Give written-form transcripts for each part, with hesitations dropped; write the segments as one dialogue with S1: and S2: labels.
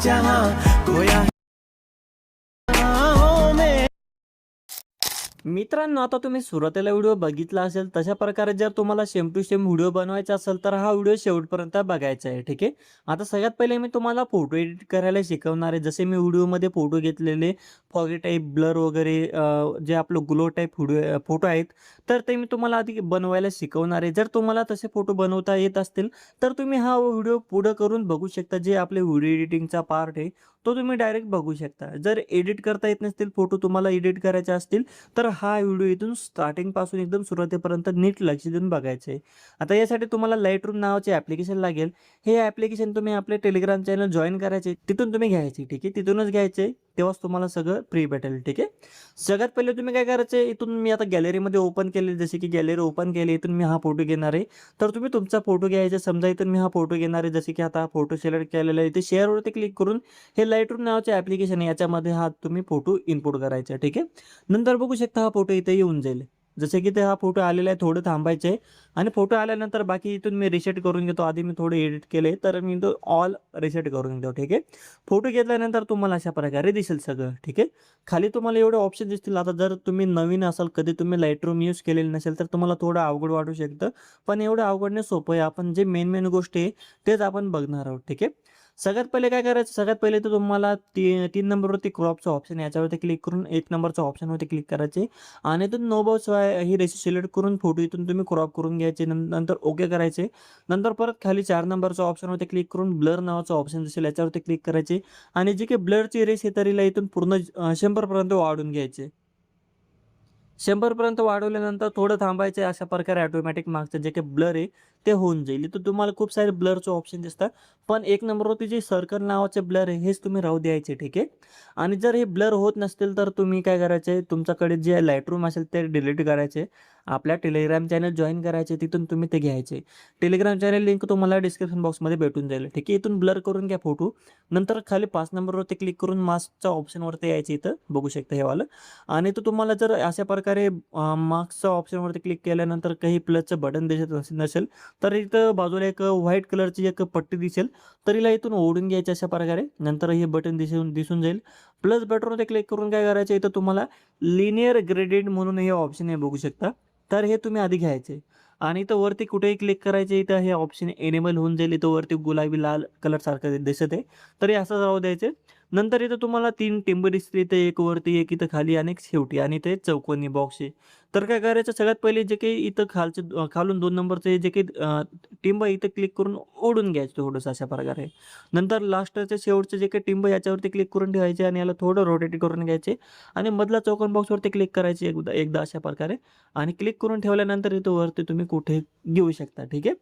S1: जहां खोया हो मैं।
S2: मित्रांनो, आता तुम्ही सुरुवातीला व्हिडिओ बघितला असेल तशा प्रकारे जर तुम्हाला सेम टू सेम व्हिडिओ बनवायचा असेल तर हा व्हिडिओ शेवटपर्यंत बघायचा आहे. ठीक आहे. आता सगळ्यात पहिले मी तुम्हाला फोटो एडिट करायला शिकवणार आहे. जसे मी व्हिडिओमध्ये फोटो घेतलेले फॉगी टाईप, ब्लर वगैरे जे आपलं ग्लो टाईप फोटो आहेत, तर ते मी तुम्हाला आधी बनवायला शिकवणार आहे. जर तुम्हाला तसे फोटो बनवता येत असतील तर तुम्ही हा व्हिडिओ पुढं करून बघू शकता. जे आपले व्हिडिओ एडिटिंगचा पार्ट आहे तो तुम्ही डायरेक्ट बघू शकता. जर एडिट करता येत नसतील फोटो, तुम्हाला एडिट करायचे असतील तर हा व्हिडिओ इथून स्टार्टिंगपासून एकदम सुरुवातीपर्यंत नीट लक्ष देऊन बघायचं आहे. आता यासाठी तुम्हाला लाईटरूम नावाचे ॲप्लिकेशन लागेल. हे ॲप्लिकेशन तुम्ही आपले टेलिग्राम चॅनल जॉईन करायचे, तिथून तुम्ही घ्यायचे. ठीक आहे, तिथूनच घ्यायचे, तेव्हाच तुम्हाला सगळं फ्री भेटेल. ठीक आहे. सगळ्यात पहिले तुम्ही काय करायचं, इथून मी आता गॅलरीमध्ये ओपन केले, जसे की गॅलरी ओपन केली, इथून मी हा फोटो घेणार आहे. तर तुम्ही तुमचा फोटो घ्यायचा. समजा इथून मी हा फोटो घेणार आहे, जसे की आता हा फोटो सिलेक्ट केलेला आहे. इथे शेअरवरती क्लिक करून हे लाईटरूम नावाचे ॲप्लिकेशन आहे, याच्यामध्ये हा तुम्ही फोटो इनपुट करायचा. ठीक आहे. नंतर बघू शकता हा फोटो इथे येऊन जाईल. जसे की ते हा फोटो आलेला आहे, थोडं थांबायचं आहे आणि फोटो आल्यानंतर बाकी इथून मी रिसेट करून घेतो. आधी मी थोडं एडिट केले तर मी तो ऑल रिसेट करून घेतो. ठीक आहे. फोटो घेतल्यानंतर तुम्हाला अशा प्रकारे दिसेल सगळं. ठीक आहे. खाली तुम्हाला एवढे ऑप्शन दिसतील. आता जर तुम्ही नवीन असाल, कधी तुम्ही लाईटरूम यूज केलेलं नसेल तर तुम्हाला थोडं अवघड वाटू शकतं, पण एवढं अवघड नाही, सोपं आहे. आपण जे मेन गोष्टी आहे तेच आपण बघणार आहोत. ठीक आहे. सगळ्यात पहिले काय करायचं, सगळ्यात पहिले तर तुम्हाला 3 नंबरवरती क्रॉपचं ऑप्शन आहे, याच्यावरती क्लिक करून 1 नंबरच्या ऑप्शनवरती क्लिक करायचे आणि इथून नो बॉक्स ही रेषा सिलेक्ट करून फोटो इथून तुम्ही क्रॉप करून घ्यायचे. नंतर ओके करायचे. नंतर परत खाली 4 नंबरच्या ऑप्शनवरती क्लिक करून ब्लर नावाचं ऑप्शन दिसेल, याच्यावरती क्लिक करायचे आणि जी काही ब्लरची रेस आहे तरीला इथून पूर्ण 100 पर्यंत वाढून घ्यायचे. 100 पर्यंत वाढवल्यानंतर थोडं थांबायचं. अशा प्रकारे ऑटोमॅटिक मागचं जे काही ब्लर आहे ते होऊन जाईल. इथं तुम्हाला खूप सारे ब्लरचे ऑप्शन दिसतात, पण 1 नंबरवरती जे सर्कल नावाचे ब्लर आहे हेच तुम्ही राहू द्यायचे. ठीक आहे. आणि जर हे ब्लर होत नसतील तर तुम्ही काय करायचे, तुमच्याकडे जे लाईटरूम असेल ते डिलीट करायचे. आपल्या टेलिग्राम चॅनल जॉईन करायचे, तिथून तुम्ही ते घ्यायचे. टेलिग्राम चॅनल लिंक तुम्हाला डिस्क्रिप्शन बॉक्समध्ये भेटून जाईल. ठीक आहे. इथून ब्लर करून घ्या फोटो. नंतर खाली 5 नंबरवरती क्लिक करून मास्कच्या ऑप्शनवरती यायचे. इथं बघू शकता हे वालं. आणि तो तुम्हाला जर अशा प्रकारे मार्क्सच्या ऑप्शनवरती क्लिक केल्यानंतर काही प्लसचं बटन दिसत नसेल तर इथं बाजूला एक व्हाईट कलरची एक पट्टी दिसेल, तर हिला इथून ओढून घ्यायची अशा प्रकारे. नंतर हे बटन दिसून जाईल. प्लस बटनवरती क्लिक करून काय करायचं, इथं तुम्हाला लिनियर ग्रेडियंट म्हणून हे ऑप्शन आहे, बघू शकता. तर हे तुम्ही आधी घ्यायचे आणि इथं वरती कुठेही क्लिक करायचे. इथं हे ऑप्शन एनेबल होऊन जाईल. इथं वरती गुलाबी लाल कलर सारखं दिसत आहे, तर हे असंच राहू द्यायचे. नंतर इथं तुम्हाला 3 टिंब दिसतील, इथं एक वरती, एक इथं खाली आणि एक शेवटी, आणि ते चौकोनी बॉक्स आहे. तर काय करायचं, सगळ्यात पहिले जे काही इथं खालून 2 नंबरचे जे काही टिंब आहे इथं क्लिक करून ओढून घ्यायचं थोडंसं अशा प्रकारे. नंतर लास्टचे शेवटचे जे काही टिंब याच्यावरती क्लिक करून ठेवायचे आणि याला थोडं रोटेट करून घ्यायचे आणि मधला चौकोन बॉक्सवरती क्लिक करायचे एकदा एकदा अशा प्रकारे. आणि क्लिक करून ठेवल्यानंतर इथं वरती तुम्ही कुठे घेऊ शकता. ठीक आहे.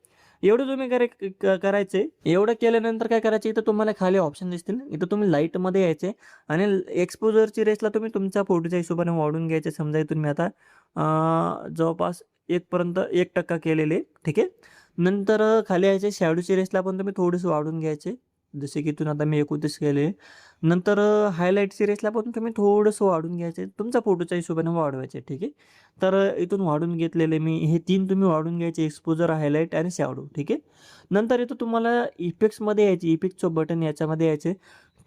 S2: एवढं तुम्ही करायचे. एवढं केल्यानंतर काय करायचं, इथं तुम्हाला खाली ऑप्शन दिसतील. इथं तुम्ही लाईटमध्ये यायचे आणि एक्सपोजरची रेसला तुम्ही तुमच्या फोटोच्या हिशोबाने वाढून घ्यायचे. समजा इथून मी आता जवळपास 1 पर्यंत 1% केलेले. ठीक आहे. नंतर खाली यायचे. शॅडोची रेसला पण तुम्ही थोडंसं वाढून घ्यायचे, जसे की इथून आता मी 29 केले. नंतर हायलाईट सिरीजला पण तुम्ही थोडंसं वाढून घ्यायचे, तुमच्या फोटोच्या हिशोबाने वाढवायचे. ठीक आहे. तर इथून वाढून घेतलेले मी हे 3 तुम्ही वाढून घ्यायचे, एक्सपोजर, हायलाईट आणि शॅडो. ठीक आहे. नंतर इथं तुम्हाला इफेक्ट्समध्ये यायचे, इफेक्टचं बटन याच्यामध्ये यायचे.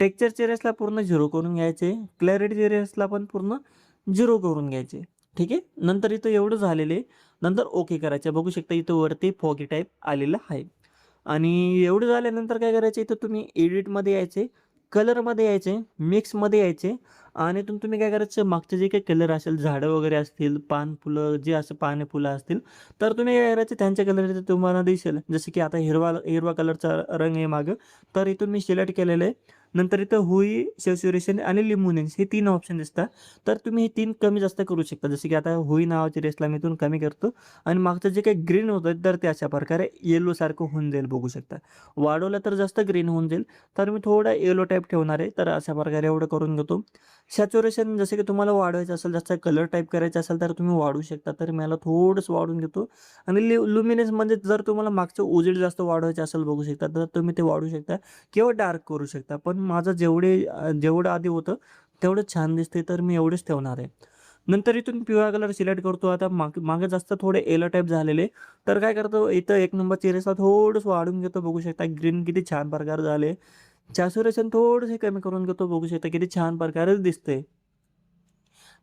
S2: टेक्स्चरच्या रेसला पूर्ण 0 करून घ्यायचे. क्लॅरिटीच्या रेसला पण पूर्ण 0 करून घ्यायचे. ठीक आहे. नंतर इथं एवढं झालेले. नंतर ओके करायचे. बघू शकता इथं वरती फॉगी टाईप आलेलं आहे. आणि एवढं झाल्यानंतर काय करायचं, इथं तुम्ही एडिटमध्ये यायचे, कलरमध्ये यायचे, मिक्समध्ये यायचे आणि इथून तुम्ही काय करायचं, मागचे जे काही कलर असेल, झाडं वगैरे असतील, पान फुलं जे असं पाने फुलं असतील, तर तुम्ही काय करायचं, त्यांच्या कलर इथं तुम्हाला दिसेल. जसं की आता हिरवा कलरचा रंग आहे मागं, तर इथून मी सिलेक्ट केलेलं आहे. नंतर इथं हुई, सॅच्युरेशन आणि लिम्युनेन्स हे 3 ऑप्शन दिसतात. तर तुम्ही हे 3 कमी जास्त करू शकता. जसं की आता हुई नावाची रेसला मी इथून कमी करतो आणि मागचं जे काही ग्रीन होतं तर ते अशा प्रकारे येलोसारखं होऊन जाईल, बघू शकता. वाढवलं तर जास्त ग्रीन होऊन जाईल, तर मी थोडा येलो टाईप ठेवणार आहे. तर अशा प्रकारे एवढं करून घेतो. सॅच्युरेशन जसं की तुम्हाला वाढवायचं असेल, जास्त कलर टाईप करायचा असेल तर तुम्ही वाढवू शकता. तर मला थोडंसं वाढवून घेतो. आणि लुमिनस म्हणजे जर तुम्हाला मागचं उजेड जास्त वाढवायचं असेल, बघू शकता, तर तुम्ही ते वाढवू शकता किंवा डार्क करू शकता. पण माझं जेवढं आधी होतं तेवढं छान दिसते, तर मी एवढेच ठेवणार आहे. नंतर इथून पिवळा कलर सिलेक्ट करतो. आता मागे जास्त थोडे येलो टाईप झालेले, तर काय करतो, इथं 1 नंबरच्या रेसला थोडंसं वाढून घेतो. बघू शकता ग्रीन किती छान प्रकार झाले. सॅच्युरेशन थोडंसं कमी करून घेतो. बघू शकता किती छान प्रकारे दिसतंय.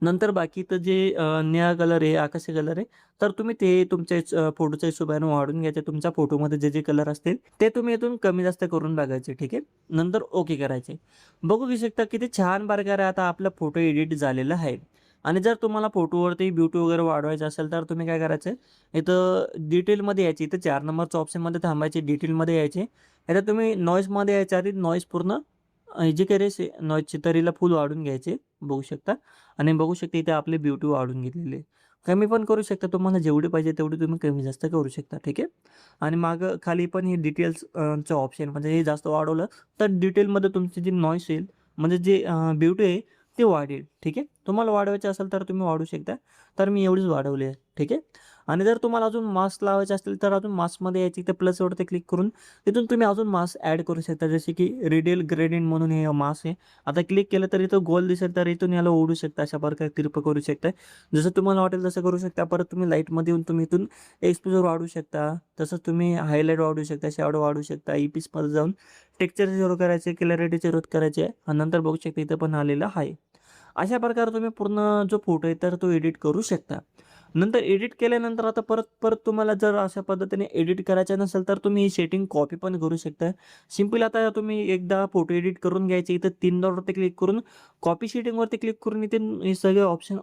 S2: नंतर बाकीचं जे निळा कलर आहे, आकाशी कलर आहे, तर तुम्ही ते तुमच्या फोटोच्या हिशोबाने वाढवून घ्यायचे. तुमच्या फोटोमध्ये जे कलर असतील ते तुम्ही इथून कमी जास्त करून बघायचे, ठीक आहे. नंतर ओके करायचे. बघू घेऊ शकता किती छान प्रकारे आता आपला फोटो एडिट झालेला आहे. आणि जर तुम्हाला फोटोवरती ब्युटी वगैरे वाढवायचं असेल तर तुम्ही काय करायचं, इथं डिटेलमध्ये यायची. इथं 4 नंबरच्या ऑप्शनमध्ये थांबायचे, डिटेलमध्ये यायचे. आता तुम्ही नॉईजमध्ये यायच्या आधी नॉईज पूर्ण जे काही रेस आहे नॉईजची तर हिला फुल वाढवून घ्यायचे, बघू शकता. आणि बघू शकता इथे आपली ब्युटी वाढून घेतलेली आहे. कमी पण करू शकता, तुम्हाला जेवढी पाहिजे तेवढी तुम्ही कमी जास्त करू शकता, ठीक आहे. आणि मागं खाली पण हे डिटेल्स चं ऑप्शन म्हणजे हे जास्त वाढवलं तर डिटेलमध्ये तुमची जी नॉईज येईल म्हणजे जे ब्युटी आहे ती वाढेल, ठीक आहे. तुम्हाला वाढवायची असेल तर तुम्ही वाढवू शकता. तर मी एवढीच वाढवली आहे, ठीक आहे. आणि जर तुम्हाला अजून मास्क लावायचे असतील तर अजून मास्कमध्ये यायची, तर प्लसवरती क्लिक करून तिथून तुम्ही अजून मास्क ॲड करू शकता. जसे की रिडेल ग्रेडियंट म्हणून हे मास्क आहे. आता क्लिक केलं तर इथं गोल दिसेल तर इथून याला ओढू शकता. अशा प्रकारे तिरपं करू शकता. जसं तुम्हाला वाटेल तसं करू शकता. परत तुम्ही लाईटमध्ये येऊन तुम्ही इथून एक्सपोजर वाढवू शकता. तसंच तुम्ही हायलाईट वाढवू शकता, शॅडो वाढवू शकता. ई-पीसमध्ये जाऊन टेक्स्चर झिरो करायचे, क्लॅरिटी झिरो करायचे आणि नंतर बघू शकता इथं पण आलेलं आहे. अशा प्रकारे तुम्ही पूर्ण जो फोटो आहे तर तो एडिट करू शकता. नंतर एडिट केल्यानंतर आता परत तुम्हाला जर अशा पद्धतीने एडिट करायचं नसेल तर तुम्ही ही सेटिंग कॉपी पण करू शकता. सिंपल आता तुम्ही एकदा फोटो एडिट करून घ्यायचे. इथं 3 डॉटवरती क्लिक करून कॉपी सेटिंगवरती क्लिक करून इथे हे सगळे ऑप्शन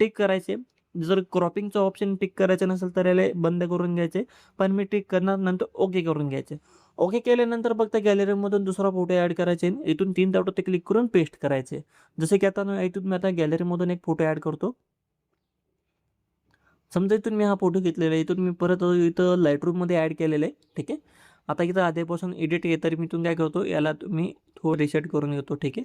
S2: टिक करायचे. जर क्रॉपिंगचं ऑप्शन टिक करायचं नसेल तर याला बंद करून घ्यायचे. पण मी टिक करणार, नंतर ओके करून घ्यायचे. ओके केल्यानंतर फक्त गॅलरीमधून दुसरा फोटो ॲड करायचे. इथून 3 डॉटवरती क्लिक करून पेस्ट करायचे. जसं की आता इथून मी आता गॅलरीमधून एक फोटो ॲड करतो. समजा इथून मी हा फोटो घेतलेला आहे. इथून मी परत इथं लाईटरूममध्ये ॲड केलेलं आहे, ठीक आहे. आता इथं आधीपासून एडिट आहे तर मी इथून काय करतो, याला तुम्ही थोडं रिसेट करून घेतो, ठीक आहे.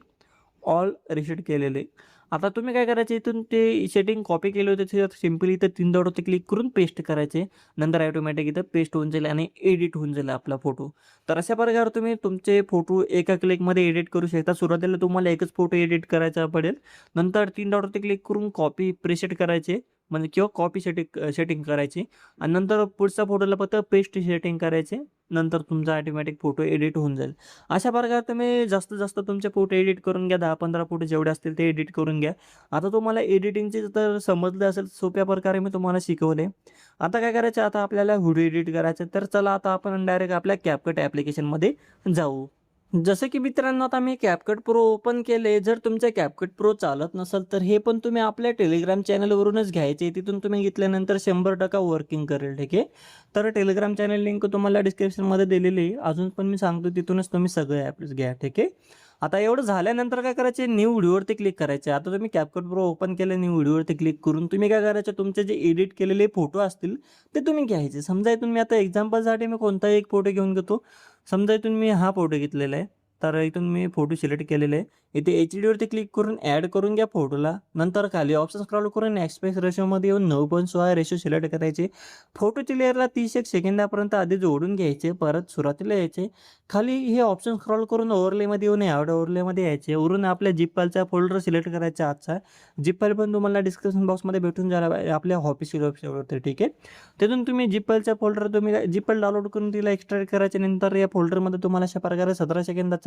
S2: ऑल रिसेट केलेले. आता तुम्ही काय करायचे, इथून ते सेटिंग कॉपी केली होती त्याच्यात सिंपली इथं 3 डॉटवरती क्लिक करून पेस्ट करायचे. नंतर ऑटोमॅटिक इथं पेस्ट होऊन जाईल आणि एडिट होऊन जाईल आपला फोटो. तर अशा प्रकारे तुम्ही तुमचे फोटो एका क्लिकमध्ये एडिट करू शकता. सुरुवातीला तुम्हाला एकच फोटो एडिट करायचा पडेल. नंतर 3 डॉटवरती क्लिक करून कॉपी प्रीसेट करायचे म्हणजे किंवा कॉपी सेटिंग करायची आणि नंतर पुढच्या फोटोला फक्त पेस्ट सेटिंग करायचे. नंतर तुमचा ऑटोमॅटिक फोटो एडिट होऊन जाईल. अशा प्रकारे तुम्ही जास्तीत जास्त तुमचे फोटो एडिट करून घ्या. 10-15 फोटो जेवढे असतील ते एडिट करून घ्या. आता तुम्हाला एडिटिंगचे तर समजलं असेल, सोप्या प्रकारे मी तुम्हाला शिकवले. आता काय करायचं, आता आपल्याला व्हिडिओ एडिट करायचं तर चला आता आपण डायरेक्ट आपल्या CapCut ॲप्लिकेशनमध्ये जाऊ. जसं की मित्रांनो आता मी CapCut Pro ओपन केले. जर तुमचं CapCut Pro चालत नसेल तर हे पण तुम्ही आपल्या टेलिग्राम चॅनलवरूनच घ्यायचे. तिथून तुम्ही घेतल्यानंतर 100% वर्किंग करेल, ठीक आहे. तर टेलिग्राम चॅनल लिंक तुम्हाला डिस्क्रिप्शनमध्ये दिलेली आहे. अजून पण मी सांगतो तिथूनच तुम्ही सगळे ॲप्स घ्या, ठीक आहे. आता एवढं झाल्यानंतर काय करायचे, न्यू व्हिडिओवरती क्लिक करायचे. आता तुम्ही CapCut Pro ओपन केलं, न्यू व्हिडिओवरती क्लिक करून तुम्ही काय करायचं, तुमचे जे एडिट केलेले फोटो असतील ते तुम्ही घ्यायचे. समजा इथून मी आता एक्झाम्पलसाठी मी कोणताही एक फोटो घेऊन घेतो. समजा इथून मी हा फोटो घेतलेला आहे. तर इथून मी फोटो सिलेक्ट केलेले आहे. इथे HD क्लिक करून ॲड करून घ्या फोटोला. नंतर खाली ऑप्शन स्क्रॉल करून ॲस्पेक्ट रेशोमध्ये येऊन 9.16 रेशो सिलेक्ट करायचे. फोटोच्या लेअरला 30 सेकंदापर्यंत आधी जोडून घ्यायचे. परत सुरुवातीला यायचे. खाली हे ऑप्शन स्क्रॉल करून ओव्हरलेमध्ये येऊन ॲड ओव्हरलेमध्ये यायचे. वरून आपल्या झिप फाईलचा फोल्डर सिलेक्ट करायचा आजचा. झिप फाईल पण तुम्हाला डिस्क्रिप्शन बॉक्समध्ये भेटून जायला आपल्या ऑफिशियल वेबसाईटवरती, ठीक आहे. तिथून तुम्ही झिप फाईलचा फोल्डर तुम्ही झिप फाईल डाउनलोड करून तिला एक्स्ट्रॅक्ट करायच्या. नंतर या फोल्डरमध्ये तुम्हाला अशा प्रकारे 17 सेकंदाचा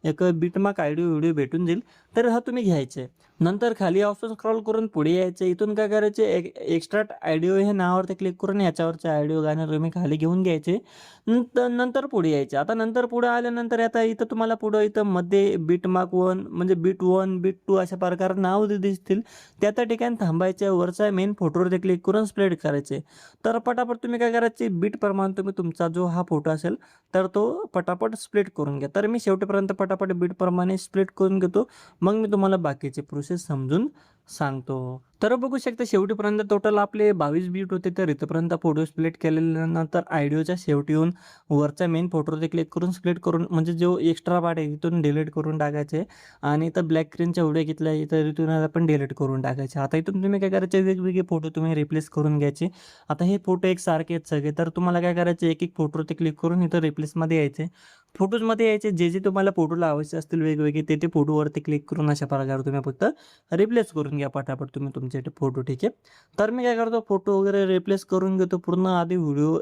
S2: एक बिटमार्क व्हिडिओ भेटून जाईल. तर हा तुम्ही घ्यायचे. नंतर खाली ऑप्शन स्क्रॉल करून पुढे यायचं. इथून काय करायचे, एक्स्ट्रॅक्ट ऑडिओ हे नावावरती क्लिक करून याच्यावरचे ऑडिओ गाणं तुम्ही खाली घेऊन घ्यायचे. नंतर पुढे यायचे. आता नंतर पुढे आल्यानंतर आता इथं तुम्हाला पुढं इथं मध्ये बिटमार्क 1 म्हणजे बिट 1 बिट 2 अशा प्रकारे नाव दिसतील. त्या ठिकाणी थांबायचे. वरचा मेन फोटोवरती क्लिक करून स्प्लिट करायचे. तर पटापट तुम्ही काय करायचे, बीट प्रमाणे तुम्ही तुमचा जो हा फोटो असेल तर तो पटापट स्प्लिट करून घ्या. तर मी शेवटीपर्यंत पटापट बीटप्रमाणे स्प्लिट करून घेतो. मग मी तुम्हाला बाकीचे प्रोसेस समजून सांगतो. तर बघू शकता शेवटीपर्यंत टोटल आपले 22 बीट होते. तर इथपर्यंत फोटो स्प्लिट केल्यानंतर ऑडिओच्या शेवटी येऊन वरचा मेन फोटोवरती क्लिक करून स्प्लिट करून म्हणजे जो एक्स्ट्रा पार्ट आहे इथून डिलीट करून टाकायचे. आणि इथं ब्लॅक स्क्रीनच्या व्हिडिओ घेतला तर इथून आपण डिलीट करून टाकायचे. आता इथून तुम्ही काय करायचे, वेगवेगळे फोटो तुम्ही रिप्लेस करून घ्यायचे. आता हे फोटो एकसारखे आहेत सगळे. तर तुम्हाला काय करायचे, एक फोटोवरती क्लिक करून इथं रिप्लेसमध्ये यायचे. फोटोजमध्ये यायचे. जे तुम्हाला फोटोला आवश्यक असतील वेगवेगळे ते फोटोवरती क्लिक करून अशा प्रकारे तुम्ही फक्त रिप्लेस करून काढून घ्या पटापट तुम्ही तुमचे फोटो, ठीक आहे. तर मी काय करतो, फोटो वगैरे रिप्लेस करून घेतो, पूर्ण आधी व्हिडिओ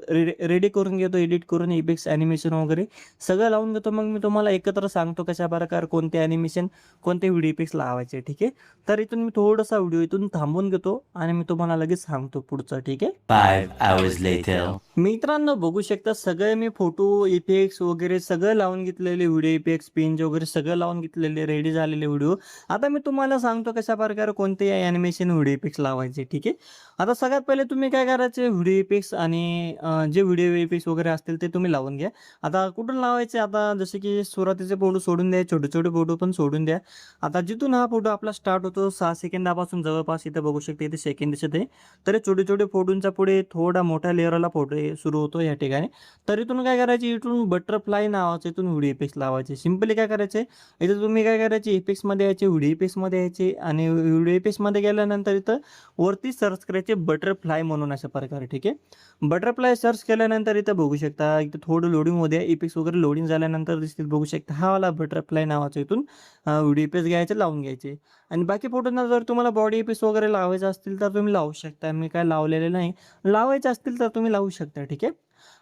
S2: रेडी करून घेतो, एडिट करून इफेक्ट्स ॲनिमेशन वगैरे सगळं लावून घेतो. मग मी तुम्हाला एकत्र सांगतो कशाप्रकारे कोणते ॲनिमेशन, कोणते व्हिडिओ इफेक्ट्स लावायचे, ठीक आहे. तर इथून मी थोडासा व्हिडिओ इथून थांबवून घेतो आणि मी तुम्हाला लगेच सांगतो पुढचं, ठीक आहे.
S1: 5 hours later.
S2: मित्रांनो बघू शकता सगळे मी फोटो इफेक्ट्स वगैरे सगळं लावून घेतलेले, व्हिडिओ इफेक्ट्स पिंच वगैरे सगळं लावून घेतलेले, रेडी झालेले व्हिडिओ. आता मी तुम्हाला सांगतो कशा प्रकारे कोणते ॲनिमेशन व्हिडिओ इफेक्ट्स लावायचे, ठीक आहे. आता सगळ्यात पहिले तुम्ही काय करायचे, व्हिडिओ इफेक्ट्स आणि जे व्हिडिओ इफेक्ट्स वगैरे असतील ते तुम्ही लावून घ्या. आता कुठून लावायचे, आता जसे की सुरुवातीचे फोटो सोडून द्या, छोटे छोटे फोटो पण सोडून द्या. आता जिथून हा फोटो आपला स्टार्ट होतो 6 सेकंदापासून जवळपास इथं बघू शकता, इथे सेकंड दिसत आहे. तर छोटे छोटे फोटोंच्या पुढे थोडा मोठ्या लेअरला फोटो सुरू होतो या ठिकाणी. तर इथून काय करायचे, इथून बटरफ्लाय नावाचं इथून व्हिडिओ इफेक्ट्स लावायचे. सिम्पली काय करायचे, इथं तुम्ही काय करायचे, इफेक्ट्समध्ये यायचे, व्हिडिओ इफेक्ट्समध्ये यायचे आणि व्हिडिओ इफेक्ट्समध्ये गेल्यानंतर इथं वरती सर्च करायचे बटरफ्लाय म्हणून अशा प्रकारे, ठीक आहे. बटरफ्लाय सर्च केल्यानंतर इथं बघू शकता, इथं थोडं लोडिंग होऊ द्या, इफेक्ट्स वगैरे लोडिंग झाल्यानंतर दिसतील बघू शकता. हा वाला बटरफ्लाय नावाचा इथून व्हिडिओ इफेक्ट्स घ्यायचे, लावून घ्यायचे. आणि बाकी फोटोंना जर तुम्हाला बॉडी इफेक्ट्स वगैरे लावायचे असतील तर तुम्ही लावू शकता. मी काय लावलेले नाही, लावायचे असतील तर तुम्ही लावू शकता, ठीक आहे.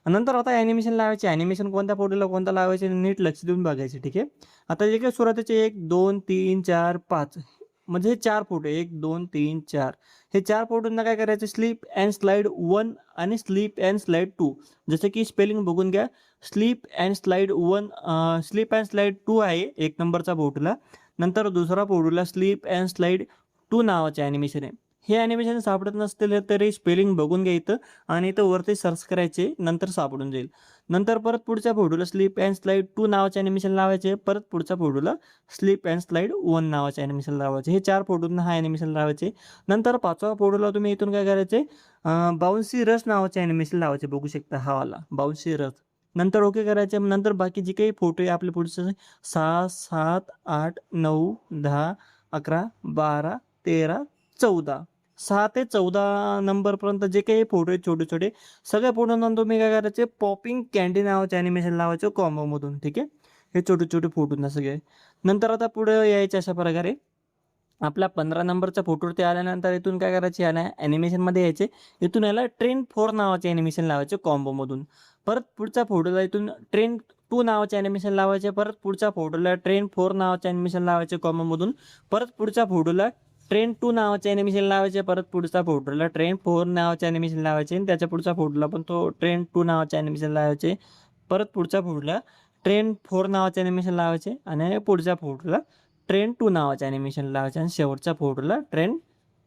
S2: नंतर आता ॲनिमेशन लावायचे. ॲनिमेशन कोणत्या फोटोला कोणता लावायचे नीट लक्ष देऊन बघायचे, ठीक आहे. आता जे काही सुरुवातीचे 1 2 3 4 5 म्हणजे हे 4 फोटो 1 2 3 4 हे 4 फोटोंना काय करायचं, स्लिप अँड स्लाइड 1 आणि स्लिप अँड स्लाइड 2. जसं की स्पेलिंग बघून घ्या. Slip and slide 1 slip and slide 2 आहे 1 नंबरचा फोटोला. नंतर दुसरा फोटोला स्लिप अँड स्लाइड 2 नावाचे ॲनिमेशन आहे. हे ॲनिमेशन सापडत नसतील तरी स्पेलिंग बघून घ्या इथं आणि इथं वरती सर्च करायचे, नंतर सापडून जाईल. नंतर परत पुढच्या फोटोला स्लिप अँड स्लाइड 2 नावाचे ॲनिमेशन लावायचे. परत पुढच्या फोटोला स्लिप अँड स्लाइड 1 नावाचे ॲनिमेशन लावायचे. हे 4 फोटोंना हा ॲनिमेशन लावायचे. नंतर 5व्या फोटोला तुम्ही इथून काय करायचे, बाउन्सी रस नावाचे ॲनिमेशन लावायचे. बघू शकता हा वाला बाउन्सी रस. नंतर ओके करायचे. नंतर बाकी जे काही फोटो आहे आपले पुढचे 6 7 8 9 10 11 12 13 14 6 ते 14 नंबरपर्यंत जे काही फोटो आहेत छोटे छोटे सगळ्या फोटोंना तुम्ही काय करायचे, पॉपिंग कँडी नावाचे ॲनिमेशन लावायचे कॉम्बोमधून, ठीक आहे. हे छोटे छोटे फोटोंना सगळे. नंतर आता पुढे यायचे अशा प्रकारे आपला 15 नंबरचा फोटोवरती आल्यानंतर इथून काय करायचे, याला ॲनिमेशनमध्ये यायचे. इथून याला ट्रेन 4 नावाचे ॲनिमेशन लावायचे कॉम्बोमधून. परत पुढच्या फोटोला इथून ट्रेन 2 नावाचे ॲनिमेशन लावायचे. परत पुढच्या फोटोला ट्रेन 4 नावाचे ॲनिमेशन लावायचे कॉम्बोमधून. परत पुढच्या फोटोला ट्रेन 2 नावाचे ॲनिमेशन लावायचे. परत पुढच्या फोटोला ट्रेन 4 नावाचे ॲनिमेशन लावायचे आणि त्याच्या पुढच्या फोटोला पण तो ट्रेन 2 नावाचे ॲनिमेशन लावायचे. परत पुढच्या फोटोला ट्रेन 4 नावाचे ॲनिमेशन लावायचे आणि पुढच्या फोटोला ट्रेन 2 नावाचे ॲनिमेशन लावायचे आणि शेवटच्या फोटोला ट्रेन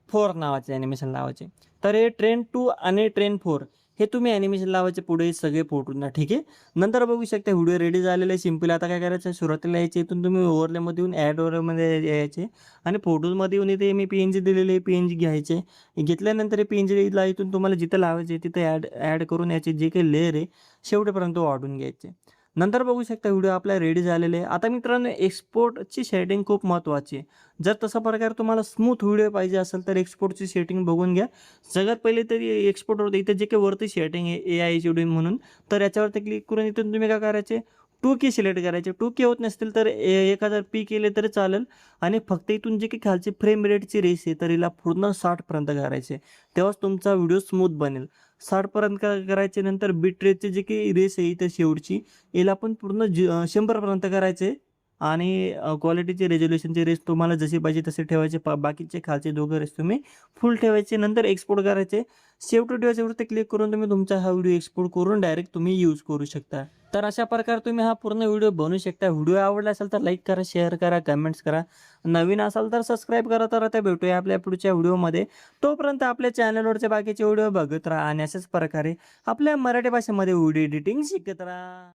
S2: 4 नावाचे ॲनिमेशन लावायचे. तर हे ट्रेन 2 आणि ट्रेन 4 हे तुम्ही ॲनिमेशन लावायचे पुढे सगळे फोटोंना, ठीक आहे. नंतर बघू शकता व्हिडिओ रेडी झालेले सिंपल. आता काय करायचं, सुरुवातीला यायचे, इथून तुम्ही ओव्हरलेमध्ये येऊन ॲड ओव्हरमध्ये यायचे आणि फोटोजमध्ये येऊन इथे मी PNG दिलेले PNG घ्यायचे. घेतल्यानंतर हे PNGला इथून तुम्हाला जिथं लावायचे तिथे ॲड करून याचे जे काही लेअर आहे शेवटेपर्यंत वाढून घ्यायचे. नंतर बघू शकता व्हिडिओ आपला रेडी झालेले आहे. आता मित्रांनो एक्सपोर्टची सेटिंग खूप महत्त्वाची आहे. जर तसा प्रकारे तुम्हाला स्मूथ व्हिडिओ पाहिजे असेल तर एक्सपोर्टची सेटिंग बघून घ्या. सगळ्यात पहिले तरी एक्सपोर्टवरती इथे जे काही वरती सेटिंग आहे AI एडिटिंग म्हणून, तर याच्यावरती क्लिक करून इथून तुम्ही काय करायचे, 2K सिलेक्ट करायचे. 2K होत नसतील तर 1000p केले तरी चालेल आणि फक्त इथून जे काही खालची फ्रेम रेटची रेस आहे तर हिला पूर्ण 60पर्यंत करायचे. तेव्हाच तुमचा व्हिडिओ स्मूथ बनेल. 60पर्यंत करायचे. नंतर बिट रेटची जी काही रेस आहे इथे शेवटची याला पण पूर्ण 100पर्यंत करायचे आणि क्वालिटीची रेझोल्युशनची रेस तुम्हाला जशी पाहिजे तसे ठेवायचे. बाकीचे खालचे दोघं रेस तुम्ही फुल ठेवायचे. नंतर एक्सपोर्ट करायचे. सेव्ह टू डिव्हाइसवरती क्लिक करून तुम्ही तुमचा हा व्हिडिओ एक्सपोर्ट करून डायरेक्ट तुम्ही यूज करू शकता. तर अशा प्रकारे तुम्ही हा पूर्ण व्हिडिओ बनवू शकता. व्हिडिओ आवडला असेल तर लाईक करा, शेअर करा, कमेंट्स करा. नवीन असाल तर सबस्क्राईब करा. तर आता भेटूया आपल्या पुढच्या व्हिडिओमध्ये. तोपर्यंत आपल्या चॅनलवरचे बाकीचे व्हिडिओ बघत राहा आणि अशाच प्रकारे आपल्या मराठी भाषेमध्ये व्हिडिओ एडिटिंग शिकत राहा.